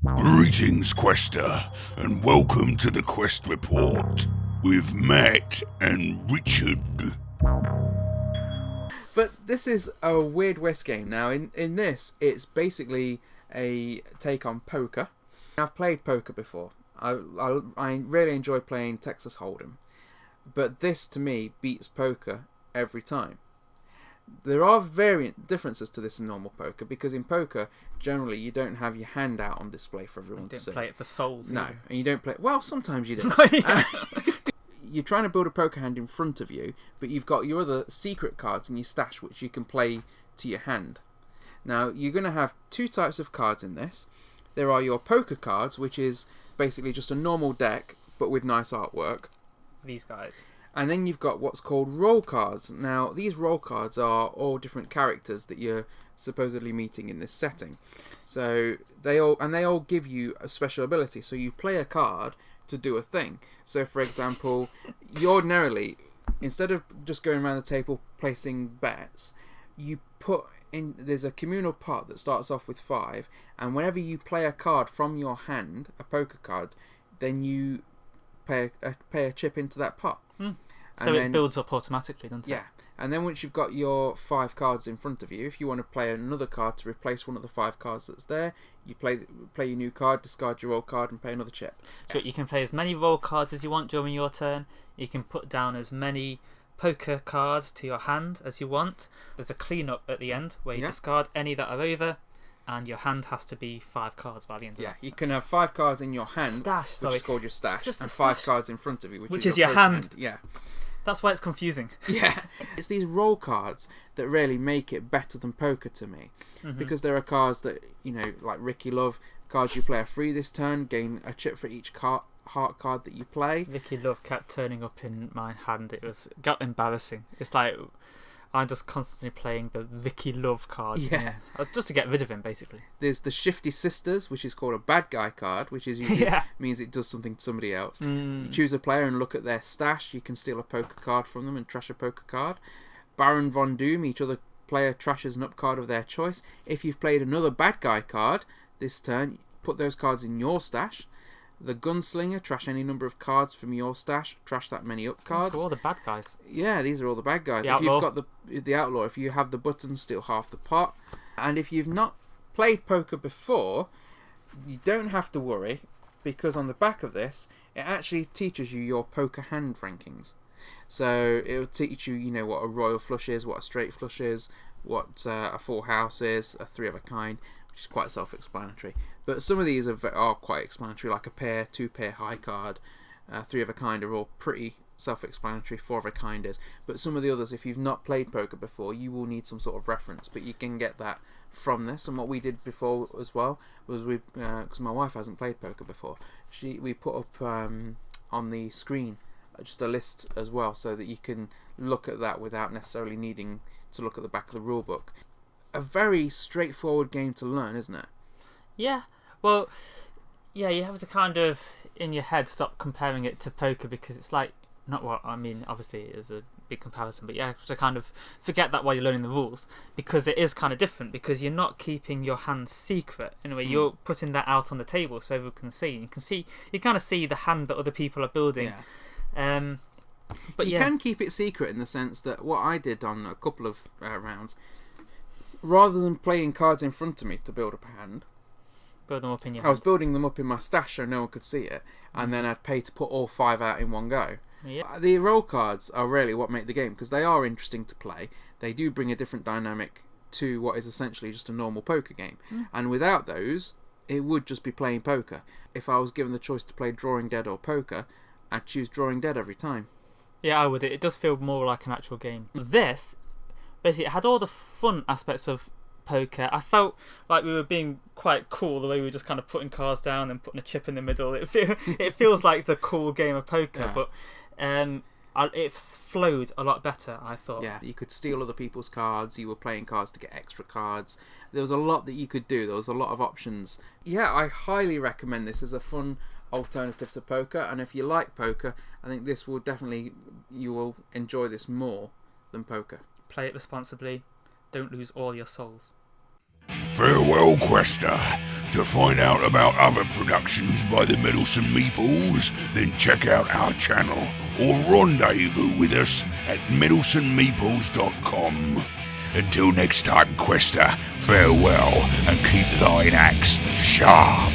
Greetings, Quester, and welcome to the Quest Report with Matt and Richard. But this is a Weird West game. Now, in this, it's basically a take on poker. I've played poker before. I really enjoy playing Texas Hold'em. But this, to me, beats poker every time. There are variant differences to this in normal poker, because in poker, generally, you don't have your hand out on display for everyone to see. You don't play it for souls. No, either. and you don't play... Well, sometimes you do. You're trying to build a poker hand in front of you, but you've got your other secret cards in your stash, which you can play to your hand. Now, you're going to have two types of cards in this. There are your poker cards, which is basically just a normal deck, but with nice artwork. These guys. And then you've got what's called roll cards. Now, these roll cards are all different characters that you're supposedly meeting in this setting. So they all give you a special ability. So you play a card to do a thing. So, for example, you ordinarily, instead of just going around the table placing bets, you put in. There's a communal pot that starts off with 5, and whenever you play a card from your hand, a poker card, then you pay a chip into that pot. So it builds up automatically, doesn't it? Yeah, and then once you've got your 5 cards in front of you, if you want to play another card to replace one of the 5 cards that's there, you play your new card, discard your roll card, and pay another chip. So you can play as many roll cards as you want during your turn. You can put down as many poker cards to your hand as you want. There's a clean-up at the end where you discard any that are over, and your hand has to be 5 cards by the end of that. You can have 5 cards in your hand, Stash, which is called your stash, Just and the 5 stash. cards in front of you, which is your poker hand. Yeah. That's why it's confusing. Yeah. It's these roll cards that really make it better than poker to me. Because there are cards that, like Ricky Love, cards you play are free this turn, gain a chip for each heart card that you play. Vicky Love kept turning up in my hand. It got embarrassing. It's like I'm just constantly playing the Vicky Love card. Yeah. Just to get rid of him, basically. There's the Shifty Sisters, which is called a bad guy card, which is usually means it does something to somebody else. You choose a player and look at their stash. You can steal a poker card from them and trash a poker card. Baron Von Doom, each other player trashes an up card of their choice. If you've played another bad guy card this turn, put those cards in your stash. The Gunslinger, trash any number of cards from your stash, trash that many up cards. For all the bad guys. Yeah, these are all the bad guys. The if Outlaw. you've got the Outlaw, if you have the button, steal half the pot. And if you've not played poker before, you don't have to worry, because on the back of this, it actually teaches you your poker hand rankings. So it will teach you, what a royal flush is, what a straight flush is, what a full house is, a 3 of a kind, which is quite self-explanatory. But some of these are quite explanatory, like a pair, 2-pair high card, 3 of a kind are all pretty self-explanatory, 4 of a kind is. But some of the others, if you've not played poker before, you will need some sort of reference. But you can get that from this. And what we did before as well was because my wife hasn't played poker before, we put up on the screen just a list as well, so that you can look at that without necessarily needing to look at the back of the rule book. A very straightforward game to learn, isn't it? Yeah. Well, yeah, you have to kind of, in your head, stop comparing it to poker, because it's like, obviously it is a big comparison, but you have to kind of forget that while you're learning the rules, because it is kind of different, because you're not keeping your hand secret. Anyway, you're putting that out on the table so everyone can see. You kind of see the hand that other people are building. Yeah. But you can keep it secret in the sense that what I did on a couple of rounds, rather than playing cards in front of me to build up a hand, build them up in your I was building them up in my stash so no one could see it, and then I'd pay to put all 5 out in one go. Yeah. The roll cards are really what make the game, because they are interesting to play. They do bring a different dynamic to what is essentially just a normal poker game. And without those, it would just be playing poker. If I was given the choice to play Drawing Dead or poker, I'd choose Drawing Dead every time. Yeah, I would. It does feel more like an actual game. This, basically, it had all the fun aspects of poker. I felt like we were being quite cool, the way we were just kind of putting cards down and putting a chip in the middle. It feels like the cool game of poker, but it flowed a lot better, I thought. Yeah, you could steal other people's cards, you were playing cards to get extra cards. There was a lot that you could do, there was a lot of options. Yeah, I highly recommend this as a fun alternative to poker, and if you like poker, I think this will definitely, you will enjoy this more than poker. Play it responsibly. Don't lose all your souls. Farewell, Quester. To find out about other productions by the Meddlesome Meeples, then check out our channel or rendezvous with us at meddlesomemeeples.com. Until next time, Quester, farewell and keep thine axe sharp.